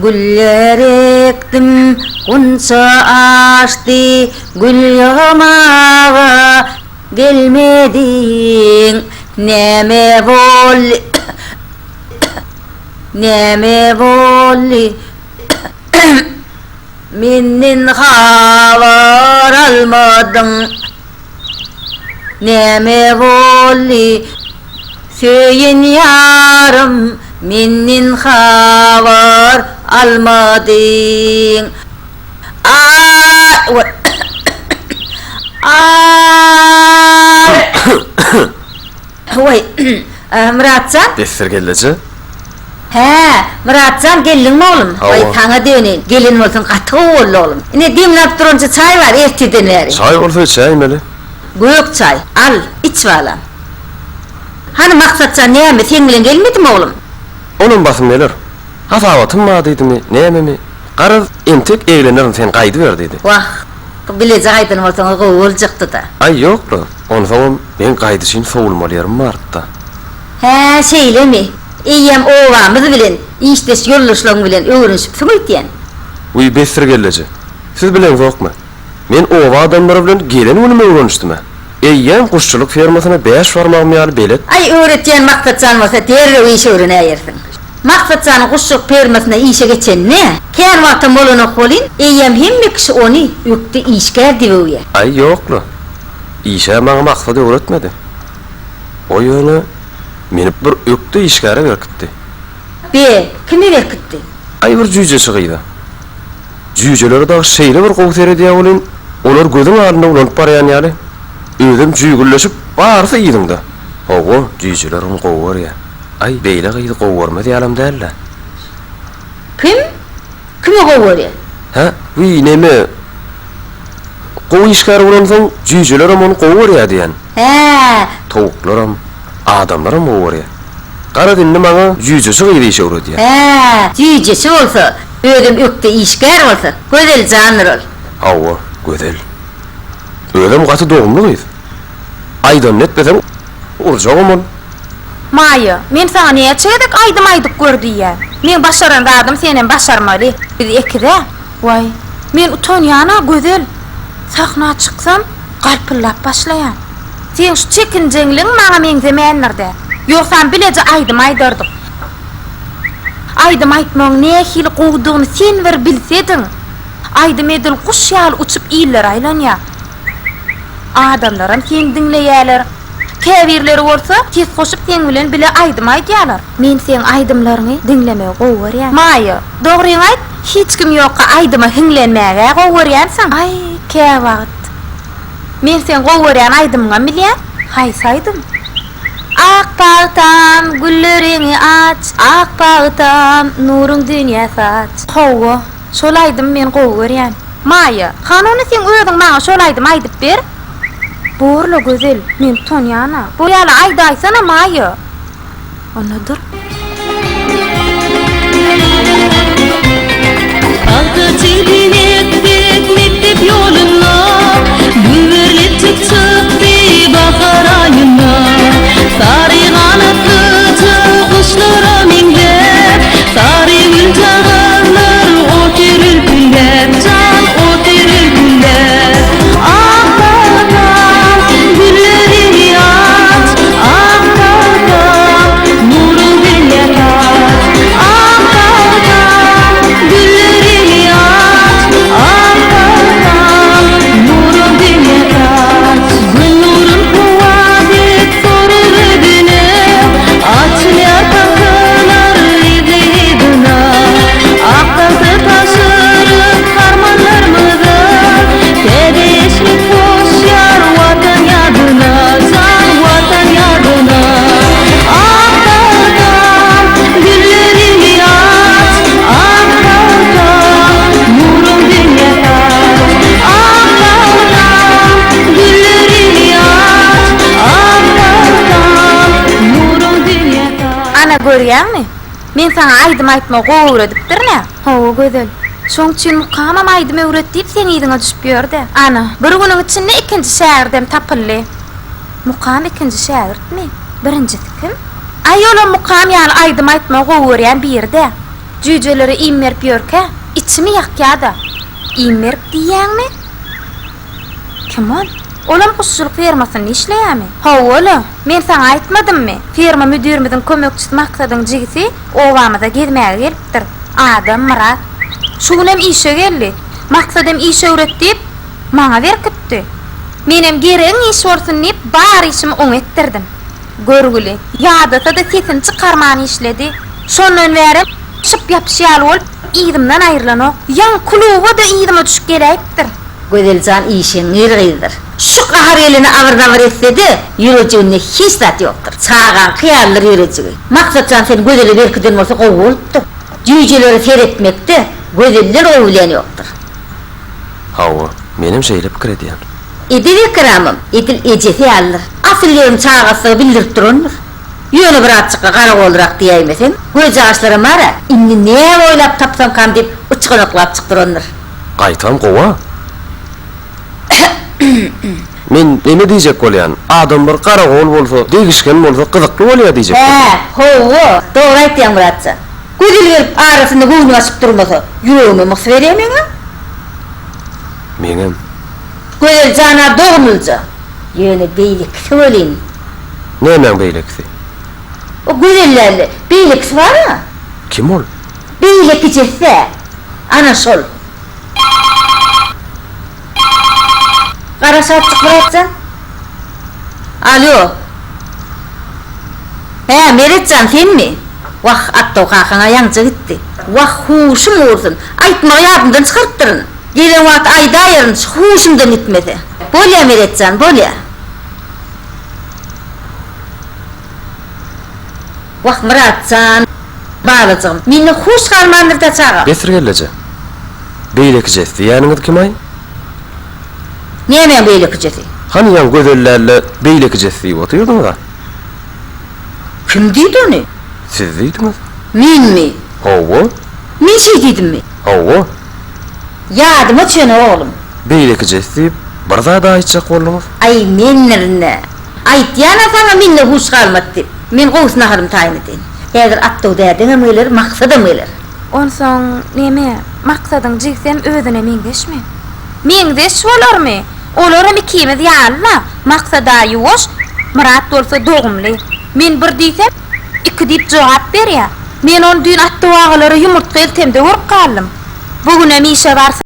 Güller ektim, kunça açtı, gül yağmağa gelmedin. Neme bolli, neme bolli, menden haber almadın. Neme bolli, söyleyin yarım, menden haber almadın. Vay, Muratcan? Defter geldici? He, Muratcan gelin mi oğlum? Vay, sana dönün, gelin olsun, katı oğlu oğlum. Ne demlep durunca çay var, erteden eri. Çay olsa içeyim hele. Büyük çay, al, iç valan. Hani maksatcan ne mi, sen bilen gelmedi mi oğlum? Onun basın neler? Hasavatım madıydı mı, ne mi? Qarız entek eğlenirim sen kaydı ver dedi. Vah, bilecek aydın olsan o olacaktı da. Ay yok lan, onu zaman ben kaydı için soğulmalıyorum Mart'ta. He, şeyle mi? İyiyem ovamız bilen, işteş yolluşluğun bilen öğrenişip diyen. Uy bestir geldici. Siz bilen yok mu? Men ova adamları bilen gelen onu öğreniştim ha. Eyyem kuşçuluk firmasına 5 varmağımyalı belet. Ay öğretyen maksatcan olsa derre o işi öğreneyersin. Maksatcanın kuşçuluk firmasına işe geçen ne? Kâr vaktim olunu kolin, eyyem hemmi kişi onu yüktü işker diviye. Ay yok lan. İşe bana maksadı öğretmedi. O yönü meni bir öktü işgara verkitti. Be, kimi verkitti? Ay bir cüce çıkıydı. Cüceleri daha şeyle bir kovteri diye olin. Onlar gözün ağrına ulanıp barayan yani. Ödüm cügülleşip bağırsa iyiydim da. Oğu cüceler onu kovar ya. Ay beyle kıydı kovarma diyelim derler. Kim? Kimi kovar ya? Ha? Vy neme? Kovu işgara ulansan cücelerim onu kovar ya diyen. He. Tavuklarım, adamlarım kovar ya. Kara dinle bana cücesi kıydı işe uğradı ya. He, cücesi olsa, ödüm yüktü işker olsa, güzel canır ol. Hava, güzel. Ödüm katı doğumlu kıydı. Aydan netmesem olacağım onu. Maya, men sana niye çeydek aydık gördü ya. Men başaran radım senin başarmalı. Biz ekide. Vay, men utanyana güzel. Sahna çıksam kalpıllap başlayan. Sen şu çekincenliğin bana menzemeyenlerde. Yoksa bilece aydırdık. Aydım aytmağın ne hil kovduğunu sen ver bilsedin. Aydım edil kuş yal uçup iyiler aylan ya. Adamlarım sen dinleyeler. Kevirleri olsa tez koşup sen bilen bile aydım aydiyalar. Men sen aydımlarını dinlemeye qovar ya. Maya, doğruyu ayt, hiç kim yokka aydıma hinglenmeye qovar yansan. Ay, ke vaqt. Men sen qovar yan aydımga bilyen, hay saydım. Ak bağıtam, güllerini aç, ak bağıtam, nurun dünya saç. Qova, şolaydım men qovar yan. Maya, kanonu sen ödün bana şolaydım aydıp ber. Borla güzel, men tonyana. Bu yala ayda aysana Maya. Onadır. Altı çilin ettik mektep yoluna, güverlet çıktı bahar ayına. Sarı kanatlı kuşlara minler, sarı gül çağarlar, oturur güller, can oturur güller. Güllerini aç, ak bağdan, nurun dünya kaç. Ak bağdan, güllerini aç, ak bağdan, nurun dünya kaç. Gün nurun kuvvet sorur ödüne, açılıyor takılar izledine. Ak tası taşırıp harmanlarımızı, tebeşlik hoş yar vatan yardına, can vatan yardına. Ak bağdan, güllerini aç, ak bağdan, nurun dünya kaç. Ak bağdan, güllerini aç, ak bağdan, nurun dünya kaç. Ana görýär mi? Men sana aydım aytma qovar edipdir ne? Ho, güzel. Şoň üçin mukamam aydım öwretip sen ýediňe düşüp ýördi. Ana, bir günüň içinde ikinji şägirdem tapyldy. Mukam ikinji şägirt mi? Birinjisi kim? Ay ola mukam ýaly aydım aytma gowarýan birde. Jüjeleri immerip ýörke, içimi ýakýada. Immerip diýäňmi? Kim ol? Olam kuşçuluk fermasyny işleýärmi? Howala, men saňa aýtmadymmy? Ferma müdirimiziň kömekçisi maksadyň jigisi owamyza gezmäge gelipdir. Adam Murat. Şunem işe geldi. Maksadym işe öwretip, maňa berkipdi. Menem gereň iş bolsun diýip bar işimi oň etdirdim. Görgüli, ýa-da da sesini çykarmany işledi. Şondan bäri şyp ýapşýaly bolup, ýydymdan aýrylanok. Ýan kuluba da ýydyma düşüp geläýipdir. Gözelcan işin ýyrgydyr. Şu kahar elini avır etse de yürüjüne hiç zat yoktur. Çağan kıyarlar yürüjüge. Maksatcan sen gözeli berkiden bolsa gowulupdyr. Jüjeleri seyretmekde gözeller owulan yoktur. Hawa, menim şeýle pikir edýän. Edil ikramım, edil ejesi alır. Asyllarım çağası bildirip durundur. Yönü bir atçıkka kara olarak diýeýmesen, göz yaşları mara, inni ne oylap tapsam kan deyip uçkınoklap çıktırındır. Qaytam gowa. Men neme diýjek bolýan? Adam bir garagol bolsa, degişken bolsa gyzykly bolýar diýjek. Howo, doğru aýtýan Muratça. Gözeli berip arasynda göwünü açyp durmasa, ýüregime mıks berýärmiňi? Meňem Gözeli jana dogmulja. Ýöne beýlik söwelin. nämen beýlekdi? O gözellerle beýlik var ha? Kim ol? Beýlik ijese. Ana şol. Kara saatçık Muratcan. Alo. Meretcan sen mi? Vah atto kakana yancı gitti. Vah huşum uğursun. Aytmağa yardımdan çıkarttırın. Gelen vaat ayda ayırın huşumdan gitmedi. Bolya Meretcan, bolya. Vah Muratcan. Bağlıcığım. Meni huş kalmandır da çağa. Getir gelece. Beýlek ijesi ýanyňyz kim ay? Näme beýlik ijesi? Hani ýan gözellerle beýlek ijesi diýip otyrdyňyz? Kim diýdi onu? Siz diýdiňiz? Men mi? Hawa, Men şey diýdim mi? hawa. Yadıma çöne oğlum. Beýlek ijesi diýip bir zada aýtjak boldyňyz. Ay menlerine. Aýtýana sana minne huş kalmadı. Men gows naharym taýyn edin. Häzir atdo dädiňe meler, maksadym meler. Onsoň näme? Maksadyň jigsem özüne meňdeşmi? Meňdeş bolarmy? Olaram ikimiz ýalyla. Maksada ýuwaş, Murat bolsa dogumly. Men bir diýsem, iki diýip jogap berýär. Men onu dün atdo agalary ýumurtga eltemde görüp galdym. Bugünem işe barsa